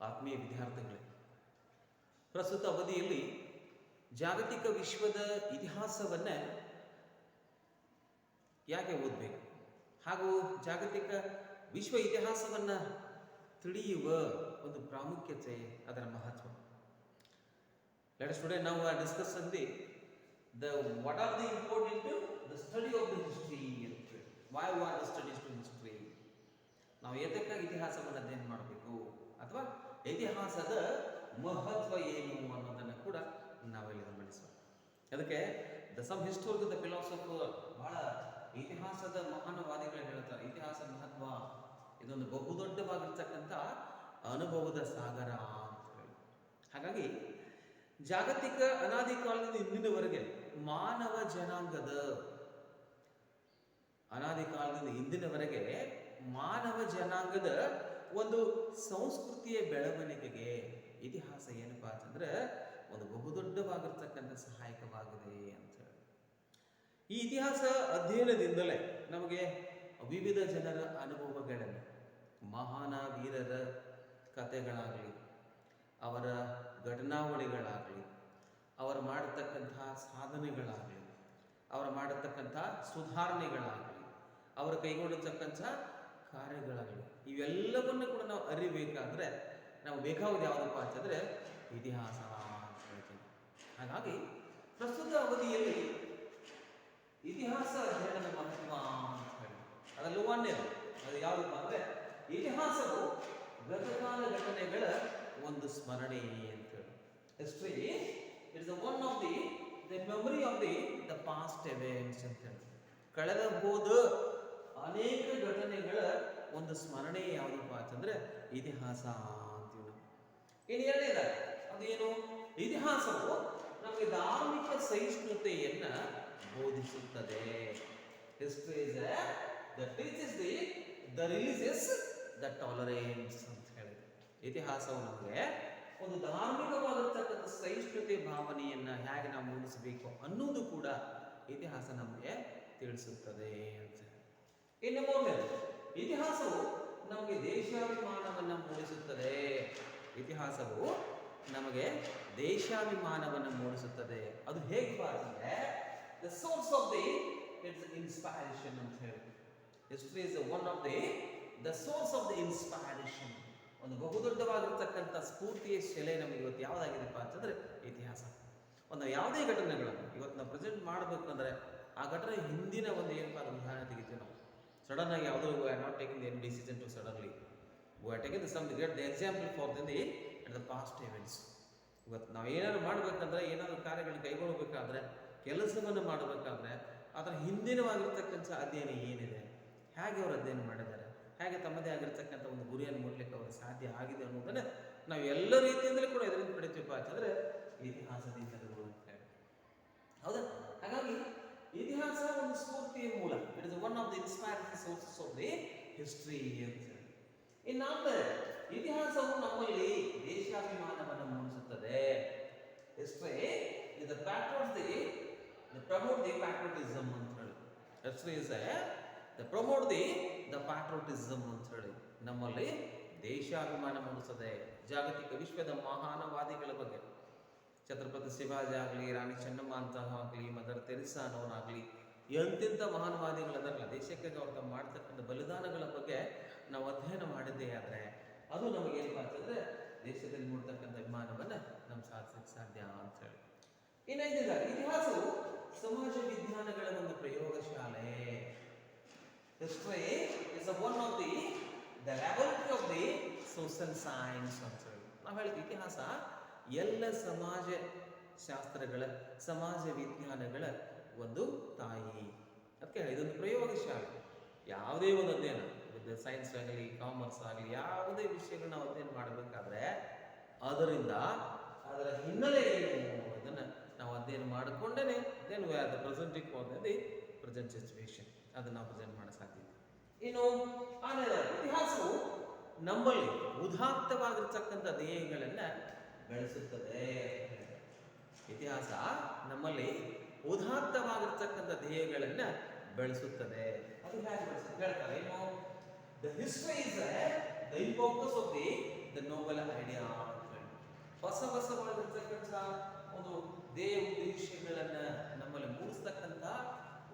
ಆತ್ಮೀಯ ವಿದ್ಯಾರ್ಥಿಗಳೇ, ಪ್ರಸ್ತುತ ಅವಧಿಯಲ್ಲಿ ಜಾಗತಿಕ ವಿಶ್ವದ ಇತಿಹಾಸವನ್ನು ಯಾಕೆ ಓದಬೇಕು ಹಾಗೂ ಜಾಗತಿಕ ವಿಶ್ವ ಇತಿಹಾಸವನ್ನು ತಿಳಿಯುವ ಒಂದು ಪ್ರಾಮುಖ್ಯತೆ, ಅದರ ಮಹತ್ವ. Let us today now discuss what are the important the study of the history. Why we are the studies to history? ನಾವು ಏತಕ್ಕಾಗಿ ಇತಿಹಾಸವನ್ನು ಅಧ್ಯಯನ ಮಾಡಬೇಕು ಅಥವಾ ಇತಿಹಾಸದ ಮಹತ್ವ ಏನು ಅನ್ನೋದನ್ನು ಕೂಡ ನಾವೆಲ್ಲಿ ಗಮನಿಸುವ. ಅದಕ್ಕೆ ಸಮ್ ಹಿಸ್ಟೋರಿಕ್ ದ ಫಿಲಾಸಫರ್, ಬಹಳ ಇತಿಹಾಸದ ಮಹಾನವಾದಿಗಳು ಹೇಳ್ತಾರೆ, ಇತಿಹಾಸ ಮಹತ್ವ ಇದೊಂದು ಬಹುದೊಡ್ಡವಾಗಿರ್ತಕ್ಕಂಥ ಅನುಭವದ ಸಾಗರ ಅಂತ ಹೇಳಿ. ಹಾಗಾಗಿ ಜಾಗತಿಕ ಅನಾದಿ ಕಾಲದಿಂದ ಇಂದಿನವರೆಗೆ ಮಾನವ ಜನಾಂಗದ ಅನಾದಿ ಕಾಲದಿಂದ ಇಂದಿನವರೆಗೆ ಮಾನವ ಜನಾಂಗದ ಒಂದು ಸಂಸ್ಕೃತಿಯ ಬೆಳವಣಿಗೆಗೆ ಇತಿಹಾಸ ಏನಪ್ಪಾ ಅಂತಂದ್ರೆ ಒಂದು ಬಹುದೊಡ್ಡವಾಗಿರ್ತಕ್ಕಂಥ ಸಹಾಯಕವಾಗಿದೆ ಅಂತ ಹೇಳಿ. ಈ ಇತಿಹಾಸ ಅಧ್ಯಯನದಿಂದಲೇ ನಮಗೆ ವಿವಿಧ ಜನರ ಅನುಭವಗಳನ್ನು, ಮಹಾನ ವೀರರ ಕಥೆಗಳಾಗಲಿ, ಅವರ ಘಟನಾವಳಿಗಳಾಗಲಿ, ಅವರು ಮಾಡತಕ್ಕಂತಹ ಸಾಧನೆಗಳಾಗಲಿ, ಅವರು ಮಾಡತಕ್ಕಂಥ ಸುಧಾರಣೆಗಳಾಗಲಿ, ಅವರು ಕೈಗೊಂಡಿರ್ತಕ್ಕಂಥ ಕಾರ್ಯಗಳಾಗಲಿ, ಇವೆಲ್ಲವನ್ನು ಕೂಡ ನಾವು ಅರಿಬೇಕಾದ್ರೆ ನಾವು ಬೇಕಾಗೋದು ಯಾವುದಪ್ಪ ಅಂತಂದರೆ ಇತಿಹಾಸ ಅಂತ ಹೇಳ್ತೀವಿ. ಹಾಗಾಗಿ ಪ್ರಸ್ತುತ ಅವಧಿಯಲ್ಲಿ ಇತಿಹಾಸ ಅಧ್ಯಯನದ ಮಹತ್ವ ಅಂತ ಹೇಳಿ ಅದರಲ್ಲಿ ಒಂದೇನು, ಅದು ಯಾವುದಪ್ಪ ಅಂದರೆ ಇತಿಹಾಸವು ಗತಕಾಲ ಘಟನೆಗಳ ಒಂದು ಸ್ಮರಣೆ ಅಂತ ಹೇಳಿ. History it's one of the memory of the past events ಅಂತ ಹೇಳಿ. ಕಳೆದ ಹೋದ ಅನೇಕ ಘಟನೆಗಳ ಒಂದು ಸ್ಮರಣೆ ಯಾವುದಪ್ಪ ಅಂತಂದ್ರೆ ಇತಿಹಾಸ ಅಂತೀವಿ ನಾವು. ಇನ್ನು ಎರಡನೇದಾಗಿ ಅದೇನು, ಇತಿಹಾಸವು ನಮಗೆ ಧಾರ್ಮಿಕ ಸಹಿಷ್ಣುತೆಯನ್ನ ಬೋಧಿಸುತ್ತದೆ. History is that teaches the religious the tolerance ಅಂತ ಹೇಳಿ. ಇತಿಹಾಸವು ನಮಗೆ ಒಂದು ಧಾರ್ಮಿಕವಾಗಿರ್ತಕ್ಕಂಥ ಸಹಿಷ್ಣುತೆ ಭಾವನೆಯನ್ನ ಹೇಗೆ ನಾವು ಮೂಡಿಸಬೇಕು ಅನ್ನೋದು ಕೂಡ ಇತಿಹಾಸ ನಮಗೆ ತಿಳಿಸುತ್ತದೆ ಅಂತ. ಇನ್ನು ಮೂರನೇದು, ಇತಿಹಾಸವು ನಮಗೆ ದೇಶಾಭಿಮಾನವನ್ನು ಮೂಡಿಸುತ್ತದೆ. ಇತಿಹಾಸವು ನಮಗೆ ದೇಶಾಭಿಮಾನವನ್ನು ಮೂಡಿಸುತ್ತದೆ. ಅದು ಹೇಗೆ ಅಂದರೆ the source of the it's inspiration ಅಂತ ಹೇಳಿ. History is one of the source of the inspiration. ಒಂದು ಬಹುದೊಡ್ಡವಾಗಿರ್ತಕ್ಕಂಥ ಸ್ಫೂರ್ತಿಯ ಶೆಲೆ ನಮಗೆ ಇವತ್ತು ಯಾವುದಾಗಿದೆಪ್ಪ ಅಂತಂದ್ರೆ ಇತಿಹಾಸ. ಒಂದು ಯಾವುದೇ ಘಟನೆಗಳನ್ನು ಇವತ್ತು ನಾವು ಪ್ರೆಸೆಂಟ್ ಮಾಡಬೇಕಂದ್ರೆ ಆ ಘಟನೆ ಹಿಂದಿನ ಒಂದು ಏನಪ್ಪ ಅದು ಉದಾಹರಣೆ ತೆಗಿತೀವಿ ನಾವು. ಸಡನ್ ಆಗಿ ಯಾವುದೋ we are not taking any decision to suddenly we are taking some the example for the past events. ಇವತ್ತು ನಾವು ಏನಾದ್ರು ಮಾಡಬೇಕಂದ್ರೆ, ಏನಾದರೂ ಕಾರ್ಯಗಳನ್ನು ಕೈಗೊಳ್ಳಬೇಕಾದ್ರೆ, ಕೆಲಸವನ್ನು ಮಾಡಬೇಕಾದ್ರೆ ಅದರ ಹಿಂದಿನವಾಗಿರ್ತಕ್ಕಂಥ ಅಧ್ಯಯನ ಏನಿದೆ, ಹೇಗೆ ಅವರು ಅಧ್ಯಯನ ಮಾಡಿದ್ದಾರೆ, ಹೇಗೆ ತಮ್ಮದೇ ಆಗಿರ್ತಕ್ಕಂಥ ಒಂದು ಗುರಿಯನ್ನು ಮುಟ್ಲಿಕ್ಕೆ ಅವರು ಸಾಧ್ಯ ಆಗಿದೆ ಅನ್ನೋದನ್ನು ನಾವು ಎಲ್ಲ ರೀತಿಯಿಂದಲೂ ಕೂಡ ಇದರಿಂದ ಪಡಿತೀವಪ್ಪ ಅಂತಂದ್ರೆ ಇತಿಹಾಸದಿಂದ ಅಂತ ಹೇಳಿ. ಹೌದಾ? ಹಾಗಾಗಿ ಇತಿಹಾಸ ಒಂದು ಸ್ಫೂರ್ತಿಯ ಮೂಲ. It is one of the inspiring sources of the history ಅಂತ ಹೇಳಿ. ಇನ್ನಾದ್ರೆ ಇತಿಹಾಸವು ನಮ್ಮಲ್ಲಿ ದೇಶಾಭಿಮಾನವನ್ನು ಮೂಡಿಸುತ್ತದೆ. History is the promote the patriotism ಅಂತ ಹೇಳಿ. History is the promote the patriotism ಅಂತ ಹೇಳಿ ನಮ್ಮಲ್ಲಿ ದೇಶಾಭಿಮಾನ ಮೂಡಿಸುತ್ತದೆ. ಜಾಗತಿಕ ವಿಶ್ವದ ಮಹಾನವಾದಿಗಳ ಬಗ್ಗೆ, ಛತ್ರಪತಿ ಶಿವಾಜಿ ಆಗಲಿ, ರಾಣಿ ಚೆನ್ನಮ್ಮ ಅಂತ ಆಗಲಿ, ಮದರ್ ತೆರಿಸಾ ಅನ್ನೋನಾಗಲಿ, ಎಂತೆಂಥ ಮಹಾನವಾದಿಗಳದಲ್ಲ, ದೇಶಕ್ಕಾಗಿ ಅವ್ರು ಮಾಡ್ತಕ್ಕಂಥ ಬಲಿದಾನಗಳ ಬಗ್ಗೆ ನಾವು ಅಧ್ಯಯನ ಮಾಡಿದ್ದೇ ಆದರೆ ಅದು ನಮಗೇನಪ್ಪ ಅಂತಂದ್ರೆ ದೇಶದಲ್ಲಿ ಮೂಡ್ತಕ್ಕಂಥ ಅಭಿಮಾನವನ್ನು ನಮ್ಮ ಸಾಧಿಸಕ್ಕೆ ಸಾಧ್ಯ ಅಂತ ಹೇಳಿ. ಇನ್ನೈದಾಗಿ ಇತಿಹಾಸವು ಸಮಾಜ ವಿಜ್ಞಾನಗಳ ಒಂದು ಪ್ರಯೋಗಶಾಲೆ. History is one of the laboratory of the social science ಅಂತ ಹೇಳಿ ನಾವು ಹೇಳ್ತೀವಿ. ಇತಿಹಾಸ ಎಲ್ಲ ಸಮಾಜ ಶಾಸ್ತ್ರಗಳ, ಸಮಾಜ ವಿಜ್ಞಾನಗಳ ಒಂದು ತಾಯಿ. ಅದಕ್ಕೆ ಇದೊಂದು ಪ್ರಯೋಗಶಾಲೆ. ಯಾವುದೇ ಒಂದು ಅಧ್ಯಯನ, ಸೈನ್ಸ್ ಆಗಲಿ, ಕಾಮರ್ಸ್ ಆಗಲಿ, ಯಾವುದೇ ವಿಷಯಗಳನ್ನ ನಾವು ಅಧ್ಯಯನ ಮಾಡಬೇಕಾದ್ರೆ ಅದರ ಹಿನ್ನೆಲೆ ಏನು ಅದನ್ನು ನಾವು ಅಧ್ಯಯನ ಮಾಡಿಕೊಂಡೇ then we are the presenting for the present situation ಅದನ್ನು ನಾವು ಪ್ರೆಸೆಂಟ್ ಮಾಡೋ ಸಾಧ್ಯತೆ. ಇನ್ನು ಇತಿಹಾಸವು ನಮ್ಮಲ್ಲಿ ಉದಾತ್ತವಾಗಿರ್ತಕ್ಕಂಥ ಧ್ಯೇಯಗಳನ್ನು ಬೆಳೆಸುತ್ತದೆ. ಇತಿಹಾಸ ನಮ್ಮಲ್ಲಿ ಉದಾತ್ತವಾಗಿರ್ತಕ್ಕಂಥ ಧ್ಯೇಯಗಳನ್ನು ಬೆಳೆಸುತ್ತದೆ. ಅದು ಹೇಗೆ ಬೆಳೆಸುತ್ತೆ ಹೇಳ್ತಾರೆ ಏನು, the history is the impetus of the noble idea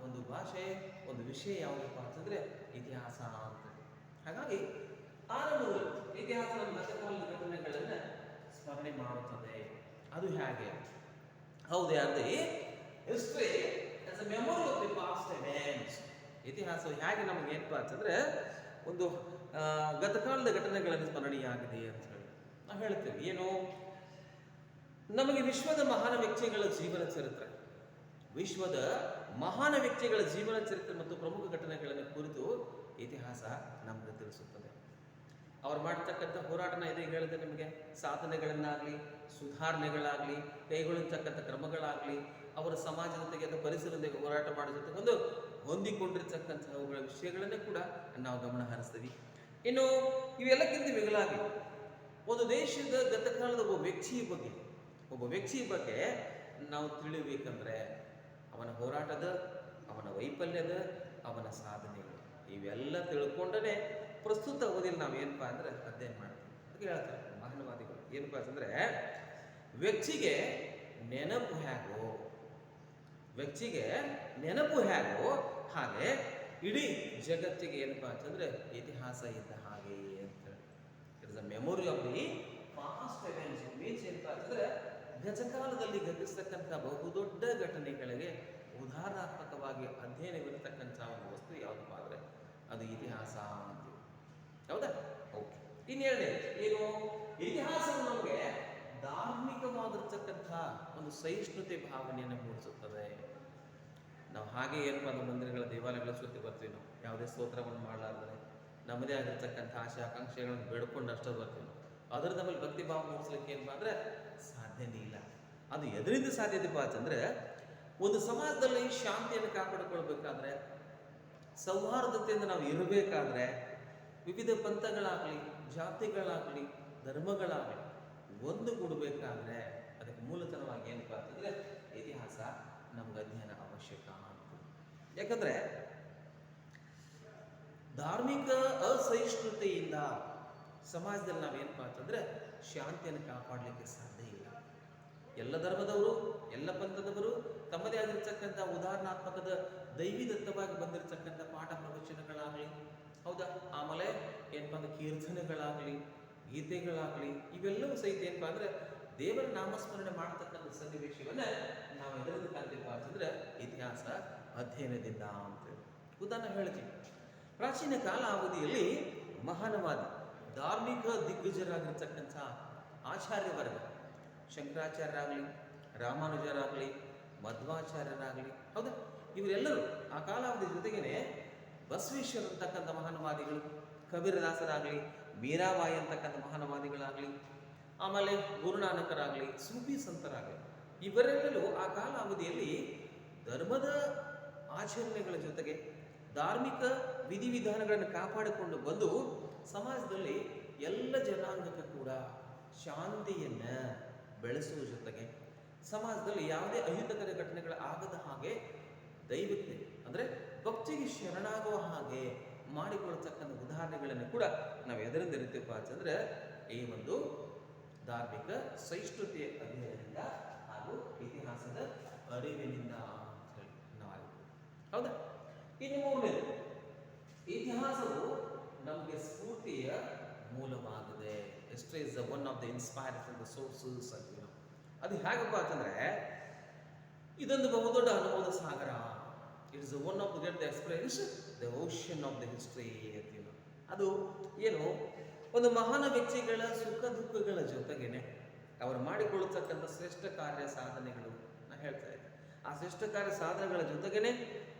ಒಂದು ಭಾಷೆ, ಒಂದು ವಿಷಯ ಯಾವುದಪ್ಪ ಅಂತಂದ್ರೆ ಇತಿಹಾಸ ಅಂತ. ಹಾಗಾಗಿ ಆರಂಭದಲ್ಲಿ ಇತಿಹಾಸ ನಮ್ಮ ಗತಕಾಲದ ಘಟನೆಗಳನ್ನು ಸ್ಮರಣೆ ಮಾಡುತ್ತದೆ. ಅದು ಹೇಗೆ? ಹೌದು, ಯಾರ್ದಿ history as a memory of the past events. ಇತಿಹಾಸ ಹೇಗೆ ನಮಗೆ ಏನಪ್ಪ ಅಂತಂದ್ರೆ ಒಂದು ಗತಕಾಲದ ಘಟನೆಗಳನ್ನು ಸ್ಮರಣೆಯಾಗಿದೆ ಅಂತ ಹೇಳಿ ನಾವು ಹೇಳ್ತೇವೆ. ಏನು? ನಮಗೆ ವಿಶ್ವದ ಮಹಾನ್ ವ್ಯಕ್ತಿಗಳ ಜೀವನ ಚರಿತ್ರೆ, ವಿಶ್ವದ ಮಹಾನ್ ವ್ಯಕ್ತಿಗಳ ಜೀವನ ಚರಿತ್ರೆ ಮತ್ತು ಪ್ರಮುಖ ಘಟನೆಗಳನ್ನು ಕುರಿತು ಇತಿಹಾಸ ನಮಗೆ ತಿಳಿಸುತ್ತದೆ. ಅವ್ರು ಮಾಡ್ತಕ್ಕಂಥ ಹೋರಾಟನ ಇದೆ ಹೇಳಿದೆ ನಿಮಗೆ, ಸಾಧನೆಗಳನ್ನಾಗಲಿ, ಸುಧಾರಣೆಗಳಾಗಲಿ, ಕೈಗೊಳ್ಳತಕ್ಕಂಥ ಕ್ರಮಗಳಾಗಲಿ, ಅವರ ಸಮಾಜದೊಂದಿಗೆ ಅಥವಾ ಪರಿಸರದೊಂದಿಗೆ ಹೋರಾಟ ಮಾಡೋ ಜೊತೆಗೆ ಒಂದು ಹೊಂದಿಕೊಂಡಿರ್ತಕ್ಕಂಥವುಗಳ ವಿಷಯಗಳನ್ನೇ ಕೂಡ ನಾವು ಗಮನ ಹರಿಸ್ತೀವಿ. ಇನ್ನು ಇವೆಲ್ಲಕ್ಕಿಂತ ಮಿಗಿಲಾಗಿ ಒಂದು ದೇಶದ ಗತಕಾಲದ ಒಬ್ಬ ವ್ಯಕ್ತಿಯ ಬಗ್ಗೆ ನಾವು ತಿಳಿಬೇಕಂದ್ರೆ ಅವನ ಹೋರಾಟದ, ಅವನ ವೈಫಲ್ಯದ, ಅವನ ಸಾಧನೆಗಳು ಇವೆಲ್ಲ ತಿಳ್ಕೊಂಡೇ ಪ್ರಸ್ತುತ ಅವಧಿಯಲ್ಲಿ ನಾವು ಏನಪ್ಪಾ ಅಂದ್ರೆ ಅಧ್ಯಯನ ಮಾಡ್ತೀವಿ. ಅದಕ್ಕೆ ಹೇಳ್ತಾರೆ ಮಹಾನವಾದಿಗಳು ಏನಪ್ಪ ಅಂತಂದ್ರೆ ವ್ಯಕ್ತಿಗೆ ನೆನಪು ಹೇಗೋ ಹಾಗೆ ಇಡೀ ಜಗತ್ತಿಗೆ ಏನಪ್ಪಾ ಅಂತಂದ್ರೆ ಇತಿಹಾಸ ಇದ್ದ ಹಾಗೆ ಅಂತ ಹೇಳಿ. It is a memory of the past events. Means ಏನಪ್ಪಾ ಅಂತಂದ್ರೆ ಗತಕಾಲದಲ್ಲಿ ಘಟಿಸ್ತಕ್ಕಂಥ ಬಹುದೊಡ್ಡ ಘಟನೆಗಳಿಗೆ ಉದಾಹರಣಾತ್ಮಕವಾಗಿ ಅಧ್ಯಯನವಿರತಕ್ಕಂಥ ಒಂದು ವಸ್ತು ಯಾವುದಪ್ಪ ಅಂದ್ರೆ ಅದು ಇತಿಹಾಸ ಅಂತೀವಿ. ಹೌದಾ? ಓಕೆ. ಇನ್ನೇಳನೇ ಏನು? ಇತಿಹಾಸ ನಮಗೆ ಧಾರ್ಮಿಕವಾಗಿರ್ತಕ್ಕಂಥ ಒಂದು ಸಹಿಷ್ಣುತೆ ಭಾವನೆಯನ್ನು ಮೂಡಿಸುತ್ತದೆ. ನಾವು ಹಾಗೆ ಏನಪ್ಪ ಅಂದ್ರೆ ಮಂದಿರಗಳ, ದೇವಾಲಯಗಳ ಸುತ್ತಿ ಬರ್ತೀವಿ. ನಾವು ಯಾವುದೇ ಸ್ತೋತ್ರವನ್ನು ಮಾಡಲಾರ್ದರೆ ನಮ್ಮದೇ ಆಗಿರ್ತಕ್ಕಂಥ ಆಶೆ ಆಕಾಂಕ್ಷೆಗಳನ್ನು ಬೇಡ್ಕೊಂಡು ಅಷ್ಟೇ ಬರ್ತೀವಿ. ನಾವು ಅದರ ನಮ್ಮಲ್ಲಿ ಭಕ್ತಿ ಭಾವ ಮೂಡಿಸ್ಲಿಕ್ಕೆ ಏನಪ್ಪ ಅಂದ್ರೆ ಸಾಧ್ಯನೇ ಇಲ್ಲ. ಅದು ಎದರಿಂದ ಸಾಧ್ಯತೆಪ್ಪ ಅಂತಂದ್ರೆ ಒಂದು ಸಮಾಜದಲ್ಲಿ ಶಾಂತಿಯನ್ನು ಕಾಪಾಡಿಕೊಳ್ಬೇಕಾದ್ರೆ, ಸೌಹಾರ್ದತೆಯಿಂದ ನಾವು ಇರಬೇಕಾದ್ರೆ, ವಿವಿಧ ಪಂಥಗಳಾಗಲಿ, ಜಾತಿಗಳಾಗಲಿ, ಧರ್ಮಗಳಾಗಲಿ ಒಂದುಗೂಡಬೇಕಾದ್ರೆ ಅದಕ್ಕೆ ಮೂಲತನವಾಗಿ ಏನಪ್ಪ ಅಂತಂದ್ರೆ ಇತಿಹಾಸ ನಮ್ಗೆ ಅಧ್ಯಯನ ಅವಶ್ಯಕ ಅಂತ. ಯಾಕಂದ್ರೆ ಧಾರ್ಮಿಕ ಅಸಹಿಷ್ಣುತೆಯಿಂದ ಸಮಾಜದಲ್ಲಿ ನಾವೇನಪ್ಪ ಅಂತಂದ್ರೆ ಶಾಂತಿಯನ್ನು ಕಾಪಾಡಲಿಕ್ಕೆ ಸಾಧ್ಯ ಇಲ್ಲ. ಎಲ್ಲ ಧರ್ಮದವರು, ಎಲ್ಲ ಪಂಥದವರು ತಮ್ಮದೇ ಆಗಿರ್ತಕ್ಕಂಥ ಉದಾಹರಣಾತ್ಮಕದ ದೈವಿದತ್ತವಾಗಿ ಬಂದಿರತಕ್ಕಂಥ ಪಾಠ ಪ್ರವಚನಗಳಾಗಲಿ, ಹೌದಾ, ಆಮೇಲೆ ಏನಪ್ಪ ಅಂದ್ರೆ ಕೀರ್ತನೆಗಳಾಗಲಿ, ಗೀತೆಗಳಾಗಲಿ, ಇವೆಲ್ಲವೂ ಸಹಿತ ಏನಪ್ಪ ಅಂದ್ರೆ ದೇವರ ನಾಮಸ್ಮರಣೆ ಮಾಡತಕ್ಕಂಥ ಸನ್ನಿವೇಶವನ್ನ ನಾವು ಎದರಿಂದ ಕಲಿತೀವಿ ಅಂತಂದ್ರೆ ಇತಿಹಾಸ ಅಧ್ಯಯನದಿಂದ ಅಂತೇಳಿ. ಉದಾಹರಣೆ ಹೇಳ್ತೀವಿ. ಪ್ರಾಚೀನ ಕಾಲ ಅವಧಿಯಲ್ಲಿ ಮಹಾನವಾದಿ ಧಾರ್ಮಿಕ ದಿಗ್ಗಜರಾಗಿರ್ತಕ್ಕಂಥ ಆಚಾರ್ಯ ವರ್ಗ, ಶಂಕರಾಚಾರ್ಯರಾಗಲಿ, ರಾಮಾನುಜರಾಗಲಿ, ಮಧ್ವಾಚಾರ್ಯರಾಗಲಿ, ಹೌದಾ, ಇವರೆಲ್ಲರೂ ಆ ಕಾಲಾವಧಿ ಜೊತೆಗೇನೆ ಬಸವೇಶ್ವರ ಅಂತಕ್ಕಂಥ ಮಹಾನವಾದಿಗಳು, ಕಬೀರದಾಸರಾಗಲಿ, ಮೀರಾಬಾಯಿ ಅಂತಕ್ಕಂಥ ಮಹಾನವಾದಿಗಳಾಗಲಿ, ಆಮೇಲೆ ಗುರುನಾನಕರಾಗಲಿ, ಸೂಫಿ ಸಂತರಾಗಲಿ, ಇವರೆಲ್ಲರೂ ಆ ಕಾಲ ಅವಧಿಯಲ್ಲಿ ಧರ್ಮದ ಆಚರಣೆಗಳ ಜೊತೆಗೆ ಧಾರ್ಮಿಕ ವಿಧಿವಿಧಾನಗಳನ್ನು ಕಾಪಾಡಿಕೊಂಡು ಬಂದು ಸಮಾಜದಲ್ಲಿ ಎಲ್ಲ ಜನಾಂಗಕ್ಕೂ ಕೂಡ ಶಾಂತಿಯನ್ನ ಬೆಳೆಸುವ ಜೊತೆಗೆ ಸಮಾಜದಲ್ಲಿ ಯಾವುದೇ ಅಹಿತಕರ ಘಟನೆಗಳ ಆಗದ ಹಾಗೆ ದೈವಕ್ಕೆ ಅಂದ್ರೆ ಭಕ್ತಿಗೆ ಶರಣಾಗುವ ಹಾಗೆ ಮಾಡಿಕೊಳ್ತಕ್ಕಂಥ ಉದಾಹರಣೆಗಳನ್ನು ಕೂಡ ನಾವು ಎದರಿಂದ ಇರ್ತೀವಪ್ಪ ಅಂತಂದ್ರೆ ಈ ಒಂದು ಧಾರ್ಮಿಕ ಸಹಿಷ್ಣುತೆಯ ಅಧ್ಯಯನದಿಂದ ಹಾಗೂ ಇತಿಹಾಸದ ಅರಿವಿನಿಂದ ಅಂತ ಹೇಳಿ ನಾವು. ಹೌದಾ? ಇನ್ನು ಮೂರನೇದು, ಇತಿಹಾಸವು ನಮಗೆ ಸ್ಫೂರ್ತಿಯ ಮೂಲವಾಗಿದೆ. History is one of the inspiration the sources ಅಂತೀವಿ ನಾವು. ಅದು ಹೇಗಪ್ಪ ಅಂತಂದ್ರೆ ಇದೊಂದು ಬಹುದೊಡ್ಡ ಅನುಭವದ ಸಾಗರ. It is one of the experience the ocean of the history ಅಂತೀವಿ ನಾವು. ಅದು ಏನು? ಒಂದು ಮಹಾನ್ ವ್ಯಕ್ತಿಗಳ ಸುಖ ದುಃಖಗಳ ಜೊತೆಗೇನೆ ಅವರು ಮಾಡಿಕೊಳ್ಳತಕ್ಕಂಥ ಶ್ರೇಷ್ಠ ಕಾರ್ಯ ಸಾಧನೆಗಳು ನಾ ಹೇಳ್ತಾ ಇದ್ದೆ. ಆ ಶ್ರೇಷ್ಠ ಕಾರ್ಯ ಸಾಧನೆಗಳ ಜೊತೆಗೇನೆ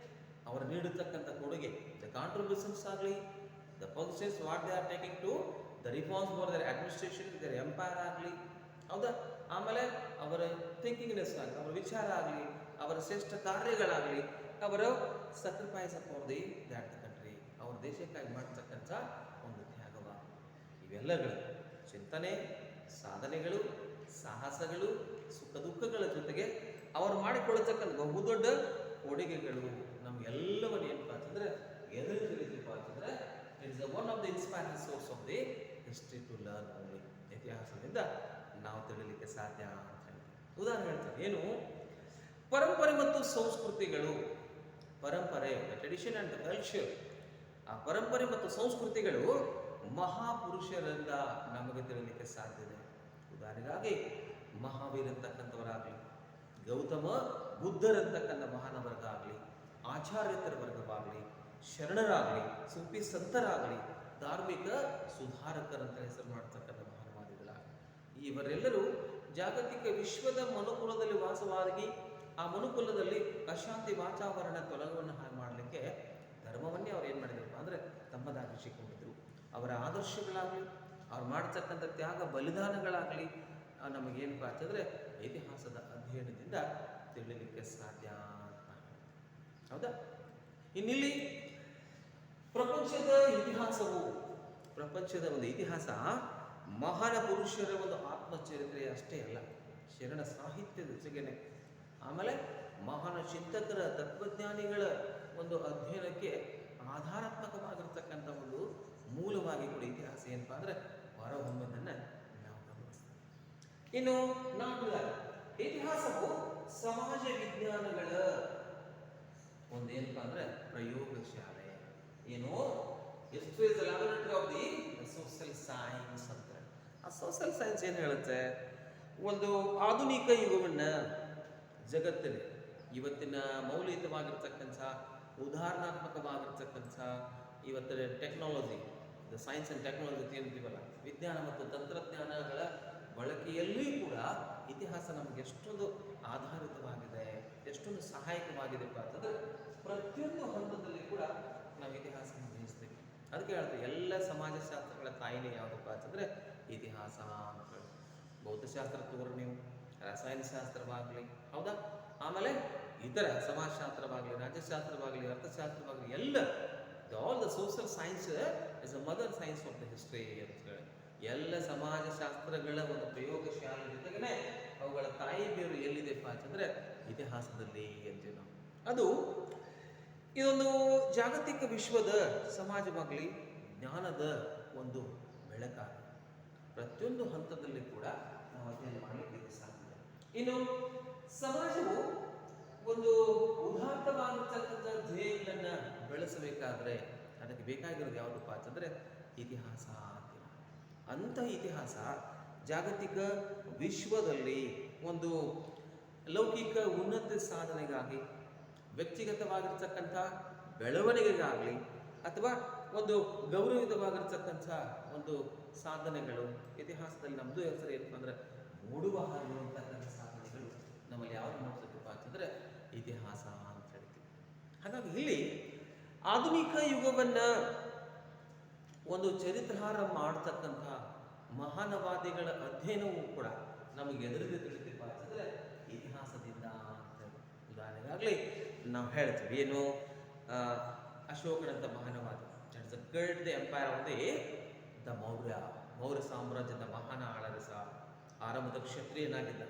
ಅವರು ನೀಡತಕ್ಕಂಥ ಕೊಡುಗೆ, ದ ಕಾಂಟ್ರಿಬ್ಯೂಷನ್ಸ್ ಆಗಲಿ, the positions what they are taking to the reforms for their administration, their empire ಆಗಲಿ, ಹೌದಾ, ಆಮೇಲೆ ಅವರ ಥಿಂಕಿಂಗ್ನೆಸ್ ಆಗಲಿ, ಅವರ ವಿಚಾರ ಆಗಲಿ, ಅವರ ಶ್ರೇಷ್ಠ ಕಾರ್ಯಗಳಾಗಲಿ, ಅವರ sacrifice for the that the country, ಅವ್ರ ದೇಶಕ್ಕಾಗಿ ಮಾಡ್ತಕ್ಕಂಥ ಒಂದು ತ್ಯಾಗವ, ಇವೆಲ್ಲಗಳು ಚಿಂತನೆ, ಸಾಧನೆಗಳು, ಸಾಹಸಗಳು, ಸುಖ ದುಃಖಗಳ ಜೊತೆಗೆ ಅವರು ಮಾಡಿಕೊಳ್ಳತಕ್ಕಂಥ ಬಹುದೊಡ್ಡ ಕೊಡುಗೆಗಳು ನಮಗೆಲ್ಲವನ್ನು ಏನಪ್ಪ ಅಂತಂದ್ರೆ ಎದುರು ತಿಳಿದಪ್ಪ ಅಂತಂದ್ರೆ it is one of the inspiring source of the history to learn only. ಇತಿಹಾಸದಿಂದ ನಾವು ತಿಳಿಲಿಕ್ಕೆ ಸಾಧ್ಯ ಅಂತ ಹೇಳಿ ಉದಾಹರಣೆ ಹೇಳ್ತಾರೆ. ಏನು? ಪರಂಪರೆ ಮತ್ತು ಸಂಸ್ಕೃತಿಗಳು ಪರಂಪರೆ, ಟ್ರೆಡಿಷನ್ ಆ್ಯಂಡ್ ದ ಕಲ್ಚರ್, ಆ ಪರಂಪರೆ ಮತ್ತು ಸಂಸ್ಕೃತಿಗಳು ಮಹಾಪುರುಷರಿಂದ ನಮಗೆ ತಿಳಿಯಲಿಕ್ಕೆ ಸಾಧ್ಯ ಇದೆ. ಉದಾಹರಣೆಗಾಗಿ ಮಹಾವೀರ್ ಅಂತಕ್ಕಂಥವರಾಗಲಿ, ಗೌತಮ ಬುದ್ಧರಂತಕ್ಕಂಥ ಮಹಾನವರ್ಗಾಗಲಿ, ಆಚಾರ್ಯತರ ವರ್ಗವಾಗಲಿ, ಶರಣರಾಗಲಿ, ಸೂಫಿ ಸಂತರಾಗಲಿ, ಧಾರ್ಮಿಕ ಸುಧಾರಕರಂತ ಹೆಸರು ಮಾಡ್ತಕ್ಕಂಥ ಮಹಾನವಾದಿಗಳಾಗಲಿ, ಇವರೆಲ್ಲರೂ ಜಾಗತಿಕ ವಿಶ್ವದ ಮನುಕುಲದಲ್ಲಿ ವಾಸವಾಗಿ ಆ ಮನುಕುಲದಲ್ಲಿ ಅಶಾಂತಿ ವಾತಾವರಣ ತೊಲಗವನ್ನು ಹಾಗೆ ಮಾಡಲಿಕ್ಕೆ ಧರ್ಮವನ್ನೇ ಅವ್ರು ಏನು ಮಾಡಿದ್ರಪ್ಪ ಅಂದರೆ ತಮ್ಮದಾಗಿಸಿಕೊಂಡಿದ್ರು. ಅವರ ಆದರ್ಶಗಳಾಗಲಿ, ಅವ್ರು ಮಾಡ್ತಕ್ಕಂಥ ತ್ಯಾಗ ಬಲಿದಾನಗಳಾಗಲಿ ನಮಗೇನಪ್ಪ ಅಂತಂದರೆ ಇತಿಹಾಸದ ಅಧ್ಯಯನದಿಂದ ತಿಳಿಯಲಿಕ್ಕೆ ಸಾಧ್ಯ ಅಂತ. ಹೌದಾ? ಇನ್ನಿಲ್ಲಿ ಪ್ರಪಂಚದ ಇತಿಹಾಸವು, ಪ್ರಪಂಚದ ಒಂದು ಇತಿಹಾಸ ಮಹಾನ ಪುರುಷರ ಒಂದು ಆತ್ಮಚರಿತ್ರೆ ಅಷ್ಟೇ ಅಲ್ಲ, ಶರಣ ಸಾಹಿತ್ಯದ ಜೊತೆಗೇನೆ, ಆಮೇಲೆ ಮಹಾನ ಚಿಂತಕರ ತತ್ವಜ್ಞಾನಿಗಳ ಒಂದು ಅಧ್ಯಯನಕ್ಕೆ ಆಧಾರಾತ್ಮಕವಾಗಿರ್ತಕ್ಕಂಥ ಒಂದು ಮೂಲವಾಗಿ ಕೂಡ ಇತಿಹಾಸ ಏನಪ್ಪ ಅಂದರೆ ಹೊರಹೊಮ್ಮದನ್ನು ನಾವು ಗಮನಿಸ್ತೇವೆ. ಇನ್ನು ನಾವು ಇತಿಹಾಸವು ಸಮಾಜ ವಿಜ್ಞಾನಗಳ ಒಂದು ಏನಪ್ಪ ಅಂದರೆ ಪ್ರಯೋಗಶಾಲೆ. ಏನು ಎಷ್ಟು is laboratory of the social science ಅಂತ. ಆ ಸೋಷಿಯಲ್ ಸೈನ್ಸ್ ಏನು ಹೇಳುತ್ತೆ? ಒಂದು ಆಧುನಿಕ ಯುಗವನ್ನು ಜಗತ್ತಲ್ಲಿ ಇವತ್ತಿನ ಮೌಲ್ಯಯುತವಾಗಿರ್ತಕ್ಕಂಥ, ಉದಾಹರಣಾತ್ಮಕವಾಗಿರ್ತಕ್ಕಂಥ ಇವತ್ತಿನ technology, the science and technology ಅಂತೀವಲ್ಲ, ವಿಜ್ಞಾನ ಮತ್ತು ತಂತ್ರಜ್ಞಾನಗಳ ಬಳಕೆಯಲ್ಲಿಯೂ ಕೂಡ ಇತಿಹಾಸ ನಮಗೆ ಎಷ್ಟೊಂದು ಆಧಾರಿತವಾಗಿದೆ, ಎಷ್ಟೊಂದು ಸಹಾಯಕವಾಗಿದೆಪ್ಪ ಅಂತಂದರೆ ಪ್ರತಿಯೊಂದು ಹಂತದಲ್ಲಿ ಕೂಡ ನಾವು ಇತಿಹಾಸವನ್ನು ಗ್ರಹಿಸ್ತೇವೆ. ಅದಕ್ಕೆ ಹೇಳ್ತೀವಿ ಎಲ್ಲ ಸಮಾಜಶಾಸ್ತ್ರಗಳ ತಾಯಿನೇ ಯಾವುದಪ್ಪ ಅಂತಂದರೆ ಇತಿಹಾಸ ಅಂತ ಹೇಳಿ. ಭೌತಶಾಸ್ತ್ರ ತೋರು ನೀವು, ರಸಾಯನಶಾಸ್ತ್ರವಾಗಲಿ, ಹೌದಾ, ಆಮೇಲೆ ಇತರ ಸಮಾಜಶಾಸ್ತ್ರವಾಗಲಿ, ರಾಜ್ಯಶಾಸ್ತ್ರವಾಗಲಿ, ಅರ್ಥಶಾಸ್ತ್ರವಾಗಲಿ, ಎಲ್ಲ all the social science is a mother science of the history ಅಂತ ಹೇಳಿ. ಎಲ್ಲ ಸಮಾಜಶಾಸ್ತ್ರಗಳ ಒಂದು ಪ್ರಯೋಗಶಾಲೆ ಜೊತೆಗೇ ಅವುಗಳ ತಾಯಿ ಬೇರು ಎಲ್ಲಿದೆಪ್ಪ ಅಂತಂದರೆ ಇತಿಹಾಸದಲ್ಲಿ ಅಂತೀವಿ ನಾವು. ಅದು ಇದೊಂದು ಜಾಗತಿಕ ವಿಶ್ವದ ಸಮಾಜವಾಗಲಿ ಜ್ಞಾನದ ಒಂದು ಬೆಳಕಾಗಿ ಪ್ರತಿಯೊಂದು ಹಂತದಲ್ಲಿ ಕೂಡ ನಾವು ಅಧ್ಯಯನ ಮಾಡಲಿಕ್ಕೆ ಸಾಧ್ಯ. ಇನ್ನು ಸಮಾಜವು ಒಂದು ಉದಾತ್ತವಾಗಿರ್ತಕ್ಕಂಥ ಧ್ಯೇಯಗಳನ್ನು ಬೆಳೆಸಬೇಕಾದ್ರೆ ಅದಕ್ಕೆ ಬೇಕಾಗಿರೋದು ಯಾವುದಪ್ಪ ಅಂತಂದರೆ ಇತಿಹಾಸ ಅಂತೀವಿ. ಅಂಥ ಇತಿಹಾಸ ಜಾಗತಿಕ ವಿಶ್ವದಲ್ಲಿ ಒಂದು ಲೌಕಿಕ ಉನ್ನತ ಸಾಧನೆಗಾಗಿ, ವ್ಯಕ್ತಿಗತವಾಗಿರ್ತಕ್ಕಂಥ ಬೆಳವಣಿಗೆಗಾಗಲಿ, ಅಥವಾ ಒಂದು ಗೌರವಯುತವಾಗಿರ್ತಕ್ಕಂಥ ಒಂದು ಸಾಧನೆಗಳು ಇತಿಹಾಸದಲ್ಲಿ ನಮ್ಮದು ಹೆಸರು ಏನಪ್ಪ ಅಂದರೆ ಮೂಡುವ ಹಾಗಿರುವಂತಕ್ಕಂಥ ಸಾಧನೆಗಳು ನಮ್ಮಲ್ಲಿ ಯಾವುದು ನೋಡ್ತಕ್ಕಪ್ಪ ಅಂತಂದರೆ ಇತಿಹಾಸ ಅಂತ ಹೇಳ್ತೀವಿ. ಹಾಗಾಗಿ ಇಲ್ಲಿ ಆಧುನಿಕ ಯುಗವನ್ನು ಒಂದು ಚರಿತ್ರಾರ ಮಾಡ್ತಕ್ಕಂಥ ಮಹಾನವಾದಿಗಳ ಅಧ್ಯಯನವೂ ಕೂಡ ನಮಗೆ ಎದುರಿಗೆ ತಿಳಿದಪ್ಪ ಅಂತಂದರೆ ಇತಿಹಾಸದಿಂದ ಅಂತ. ಉದಾಹರಣೆಗಾಗಲಿ ನಾವು ಹೇಳ್ತೀವಿ ಏನು, ಅಶೋಕನಂತ ಮಹಾನವಾದಿ ಕರ್ಡ್ the empire of the Maurya ಸಾಮ್ರಾಜ್ಯದ ಮಹಾನ ಆಳರಸ, ಆರಂಭದ ಕ್ಷತ್ರಿಯನಾಗಿದ್ದ.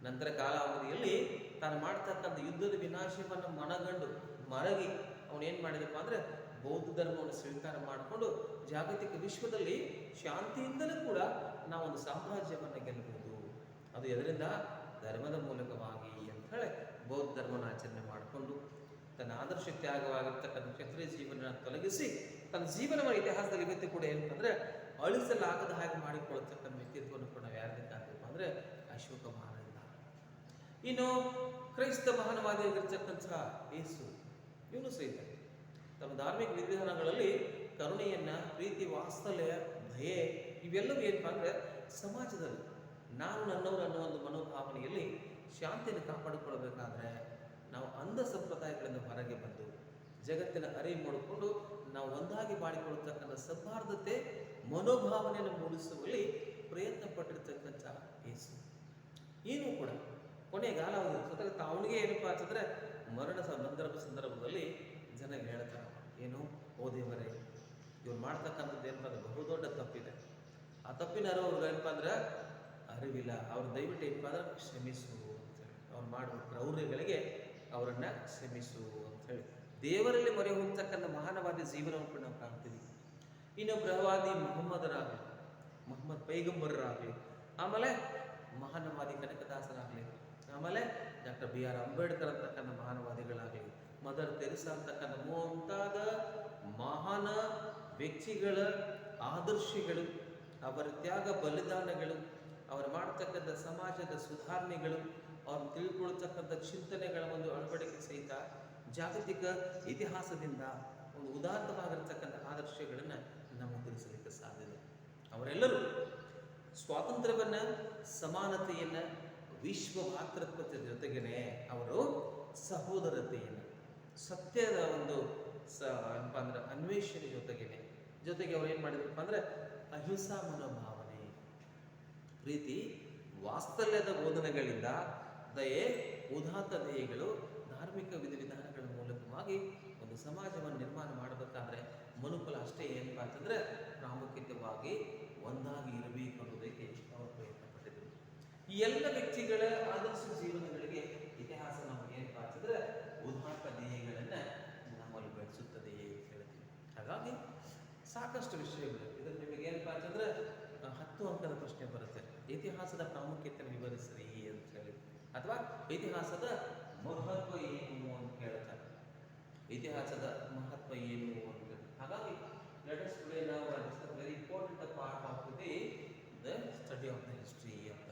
ನಂತರ ಕಾಲಾವಧಿಯಲ್ಲಿ ತಾನು ಮಾಡ್ತಕ್ಕಂಥ ಯುದ್ಧದ ವಿನಾಶವನ್ನು ಮನಗಂಡು ಮರಗಿ ಅವನೇನು ಮಾಡಿದಪ್ಪ ಅಂದರೆ ಬೌದ್ಧ ಧರ್ಮವನ್ನು ಸ್ವೀಕಾರ ಮಾಡಿಕೊಂಡು ಜಾಗತಿಕ ವಿಶ್ವದಲ್ಲಿ ಶಾಂತಿಯಿಂದಲೂ ಕೂಡ ನಾವೊಂದು ಸಾಮ್ರಾಜ್ಯವನ್ನು ಗೆಲ್ಲಬಹುದು, ಅದು ಎದರಿಂದ ಧರ್ಮದ ಮೂಲಕವಾಗಿ ಅಂತ ಹೇಳಿ ಬೌದ್ಧ ಧರ್ಮನ ಆಚರಣೆ ಮಾಡಿಕೊಂಡು ತನ್ನ ಆದರ್ಶ ತ್ಯಾಗವಾಗಿರ್ತಕ್ಕಂಥ ಕ್ಷತ್ರಿಯ ಜೀವನ ತೊಲಗಿಸಿ ತನ್ನ ಜೀವನವನ್ನು ಇತಿಹಾಸದಲ್ಲಿ ಇವತ್ತು ಕೂಡ ಏನಂತಂದರೆ ಅಳಿಸಲಾಗದ ಹಾಗೆ ಮಾಡಿಕೊಳ್ಳತಕ್ಕಂಥ ವ್ಯಕ್ತಿತ್ವವನ್ನು ಕೂಡ ನಾವು ಯಾರಿಗೆ ಕಾಣ್ತೀವಪ್ಪ ಅಂದರೆ ಅಶೋಕ ಮಹಾನಂದ. ಇನ್ನು ಕ್ರೈಸ್ತ ಮಹಾನವಾದಿಯಾಗಿರ್ತಕ್ಕಂಥ ಯೇಸು, ಇವನು ಸಹಿತ ತಮ್ಮ ಧಾರ್ಮಿಕ ವಿಧಾನಗಳಲ್ಲಿ ಕರುಣೆಯನ್ನು, ಪ್ರೀತಿ, ವಾತ್ಸಲ್ಯ, ದಯೆ ಇವೆಲ್ಲವೂ ಏನಪ್ಪ ಅಂದರೆ ಸಮಾಜದಲ್ಲಿ ನಾನು ನನ್ನವರು ಅನ್ನೋ ಒಂದು ಮನೋಭಾವನೆಯಲ್ಲಿ ಶಾಂತಿಯನ್ನು ಕಾಪಾಡಿಕೊಳ್ಳಬೇಕಾದ್ರೆ ನಾವು ಅಂಧ ಸಂಪ್ರದಾಯಗಳಿಂದ ಹೊರಗೆ ಬಂದು ಜಗತ್ತಿನ ಅರಿವು ಮಾಡಿಕೊಂಡು ನಾವು ಒಂದಾಗಿ ಮಾಡಿಕೊಳ್ಳತಕ್ಕಂಥ ಸೌಹಾರ್ದತೆ ಮನೋಭಾವನೆಯನ್ನು ಮೂಡಿಸುವಲ್ಲಿ ಪ್ರಯತ್ನ ಪಟ್ಟಿರ್ತಕ್ಕಂಥ ಯೇಸು ಏನೂ ಕೂಡ ಕೊನೆಗಾಲಾವಧಿ ಸ್ವತಃ ಅವನಿಗೆ ಏನಪ್ಪ ಅಂತಂದರೆ ಮರಣ ಸಂದರ್ಭದಲ್ಲಿ ಜನ ಹೇಳ್ತಾರೆ ಏನು, ಓ ದೇವರೇ, ಇವ್ರು ಮಾಡ್ತಕ್ಕಂಥದ್ದು ಏನಪ್ಪ ಅಂದ್ರೆ ಬಹುದೊಡ್ಡ ತಪ್ಪಿದೆ, ಆ ತಪ್ಪಿನ ಅವ್ರಿಗೆ ಏನಪ್ಪ ಅಂದ್ರೆ ಅರಿವಿಲ್ಲ, ಅವ್ರು ದಯವಿಟ್ಟು ಏನಪ್ಪ ಅಂದ್ರೆ ಕ್ಷಮಿಸು ಅಂತೇಳಿ ಅವ್ರು ಮಾಡ್ಬಿಟ್ರೆ ಅವ್ರಗಳಿಗೆ ಅವರನ್ನು ಕ್ಷಮಿಸು ಅಂಥೇಳಿ ದೇವರಲ್ಲಿ ಮೊರೆ ಹೋಗ್ತಕ್ಕಂಥ ಮಹಾನವಾದಿ ಜೀವನವನ್ನು ಕೂಡ ನಾವು ಕಾಣ್ತೀವಿ. ಇನ್ನು ಪ್ರವಾದಿ ಮೊಹಮ್ಮದ್ ಪೈಗಂಬರರಾಗಲಿ, ಆಮೇಲೆ ಮಹಾನವಾದಿ ಕನಕದಾಸರಾಗಲಿ, ಆಮೇಲೆ ಡಾಕ್ಟರ್ ಬಿ ಆರ್ ಅಂಬೇಡ್ಕರ್ ಅಂತಕ್ಕಂಥ ಮಹಾನವಾದಿಗಳಾಗಲಿ, ಮದರ್ ತೆರೆಸಾ ಅಂತಕ್ಕಂಥ ಮುಂತಾದ ಮಹಾನ ವ್ಯಕ್ತಿಗಳ ಆದರ್ಶಗಳು, ಅವರ ತ್ಯಾಗ ಬಲಿದಾನಗಳು, ಅವರು ಮಾಡ್ತಕ್ಕಂಥ ಸಮಾಜದ ಸುಧಾರಣೆಗಳು, ಅವ್ರು ತಿಳ್ಕೊಳ್ತಕ್ಕಂಥ ಚಿಂತನೆಗಳ ಒಂದು ಅಳವಡಿಕೆ ಸಹಿತ ಜಾಗತಿಕ ಇತಿಹಾಸದಿಂದ ಒಂದು ಉದಾತ್ತವಾಗಿರ್ತಕ್ಕಂಥ ಆದರ್ಶಗಳನ್ನು ನಮಗೆ ತಿಳಿಸಲಿಕ್ಕೆ ಸಾಧ್ಯತೆ. ಅವರೆಲ್ಲರೂ ಸ್ವಾತಂತ್ರ್ಯವನ್ನು, ಸಮಾನತೆಯನ್ನು, ವಿಶ್ವ ಭಾತೃತ್ವದ ಜೊತೆಗೇನೆ ಅವರು ಸಹೋದರತೆಯನ್ನು, ಸತ್ಯದ ಒಂದು ಏನಪ್ಪ ಅಂದ್ರೆ ಅನ್ವೇಷಣೆ ಜೊತೆಗೆ ಅವ್ರು ಏನು ಮಾಡಿದ್ರಪ್ಪ ಅಂದ್ರೆ ಅಹಿಂಸಾ ಮನೋಭಾವನೆ, ಪ್ರೀತಿ, ವಾತ್ಸಲ್ಯದ ಬೋಧನೆಗಳಿಂದ ದಯೆ, ಉದಾತ್ತ ಧ್ಯೇಯಗಳು, ಧಾರ್ಮಿಕ ವಿಧಿವಿಧಾನಗಳ ಮೂಲಕವಾಗಿ ಒಂದು ಸಮಾಜವನ್ನು ನಿರ್ಮಾಣ ಮಾಡಬೇಕಾದ್ರೆ ಮನುಕುಲ ಅಷ್ಟೇ ಏನಪ್ಪ ಅಂತಂದ್ರೆ ಪ್ರಾಮುಖ್ಯವಾಗಿ ಒಂದಾಗಿ ಇರಬೇಕು ಅನ್ನೋದಕ್ಕೆ ಅವರು ಪ್ರಯತ್ನ ಪಟ್ಟಿದ್ರು. ಈ ಎಲ್ಲ ವ್ಯಕ್ತಿಗಳ ಆದರ್ಶ ಜೀವನಗಳಿಗೆ ಇತಿಹಾಸ ನಮಗೆ ಏನಪ್ಪ ಅಂತಂದ್ರೆ ಉದಾತ್ತ ಧ್ಯೇಯಗಳನ್ನ ನಮ್ಮಲ್ಲಿ ಬೆಳೆಸುತ್ತದೆ ಅಂತ ಹೇಳ್ತೀವಿ. ಹಾಗಾಗಿ ಸಾಕಷ್ಟು ವಿಷಯಗಳು ಇದನ್ನು ನಿಮಗೆ ಏನಪ್ಪ ಅಂತಂದ್ರೆ 10 ಅಂಕದ ಪ್ರಶ್ನೆ ಬರುತ್ತೆ. ಇತಿಹಾಸದ ಪ್ರಾಮುಖ್ಯತೆಯನ್ನು ವಿವರಿಸ್ರಿ ಅಂತ ಹೇಳಿ, ಅಥವಾ ಇತಿಹಾಸದ ಮಹತ್ವ ಏನು ಅಂತ ಹೇಳ್ತಾರೆ. ಇತಿಹಾಸದ ಮಹತ್ವ ಏನು ಅಂತ. ಹಾಗಾಗಿ let us today now very important part of the study of the history ಅಂತ.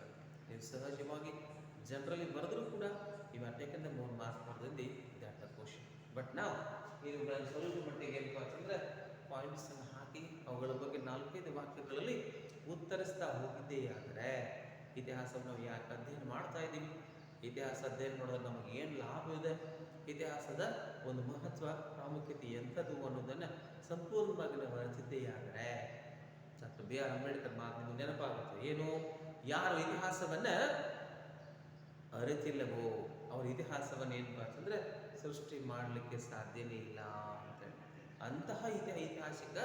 ನೀವು ಸಹಜವಾಗಿ ಜನರಲಿ ಬರೆದ್ರೂ ಕೂಡ you are taken the more marks for the that the question. But ನಾವು ನೀವು ಸ್ವಲ್ಪ ಮಟ್ಟಿಗೆ ಏನಪ್ಪ ಅಂತಂದ್ರೆ ಪಾಯಿಂಟ್ಸ್ ಅನ್ನು ಹಾಕಿ ಅವುಗಳ ಬಗ್ಗೆ 4-5 ವಾಕ್ಯಗಳಲ್ಲಿ ಉತ್ತರಿಸ್ತಾ ಹೋಗಿದೆಯಾದರೆ ಇತಿಹಾಸವನ್ನು ನಾವು ಯಾಕೆ ಅಧ್ಯಯನ ಮಾಡ್ತಾ ಇದ್ದೀವಿ, ಇತಿಹಾಸ ಅಧ್ಯಯನ ಮಾಡೋದ್ರೆ ನಮಗೆ ಏನು ಲಾಭ ಇದೆ, ಇತಿಹಾಸದ ಒಂದು ಮಹತ್ವ ಪ್ರಾಮುಖ್ಯತೆ ಎಂಥದ್ದು ಅನ್ನೋದನ್ನು ಸಂಪೂರ್ಣವಾಗಿ ನಾವು ಅರಿತಿದೆಯಾದರೆ ಡಾಕ್ಟರ್ B.R. ಅಂಬೇಡ್ಕರ್ ಮಾತು ನಿಮಗೆ ನೆನಪಾಗುತ್ತೆ. ಏನು, ಯಾರು ಇತಿಹಾಸವನ್ನು ಅರಿತಿಲ್ಲವೋ ಅವ್ರ ಇತಿಹಾಸವನ್ನು ಏನಪ್ಪ ಅಂತಂದ್ರೆ ಸೃಷ್ಟಿ ಮಾಡಲಿಕ್ಕೆ ಸಾಧ್ಯನೇ ಇಲ್ಲ ಅಂತ. ಅಂತಹ ಐತಿಹಾಸಿಕ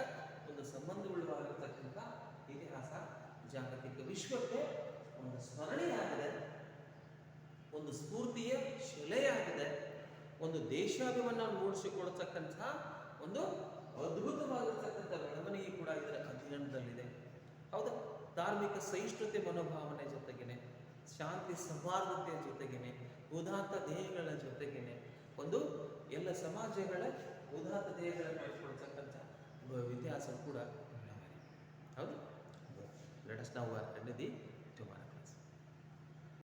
ಒಂದು ಸಂಬಂಧವುಳ್ಳವಾಗಿರ್ತಕ್ಕಂಥ ಇತಿಹಾಸ ಜಾಗತಿಕ ವಿಶ್ವಕ್ಕೆ ಒಂದು ಸ್ಮರಣೆಯಾಗಿದೆ, ಒಂದು ಸ್ಫೂರ್ತಿಯ ಶಿಲೆಯಾಗಿದೆ, ಒಂದು ದೇಶಾಭಿಮಾನವನ್ನು ಮೂಡಿಸಿಕೊಡ್ತಕ್ಕಂಥ ಒಂದು ಅದ್ಭುತವಾಗಿರ್ತಕ್ಕಂಥ ಬೆಳವಣಿಗೆ ಕೂಡ ಇದರ ಅಧ್ಯಯನದಲ್ಲಿದೆ. ಹೌದಾ, ಧಾರ್ಮಿಕ ಸಹಿಷ್ಣುತೆ ಮನೋಭಾವನೆ ಜೊತೆಗೇನೆ, ಶಾಂತಿ ಸೌಹಾರ್ದತೆಯ ಜೊತೆಗೇನೆ, ಉದಾತ್ತ ಧ್ಯೇಯಗಳ ಜೊತೆಗೇನೆ ಒಂದು ಎಲ್ಲ ಸಮಾಜಗಳ ಉದಾತ್ತ ಧ್ಯೇಯಗಳನ್ನು ಮಾಡಿಕೊಡ್ತಕ್ಕಂಥ ಇತಿಹಾಸ ಕೂಡ ಹೌದು. Let us now ಕಂಡಿದ್ದೀವಿ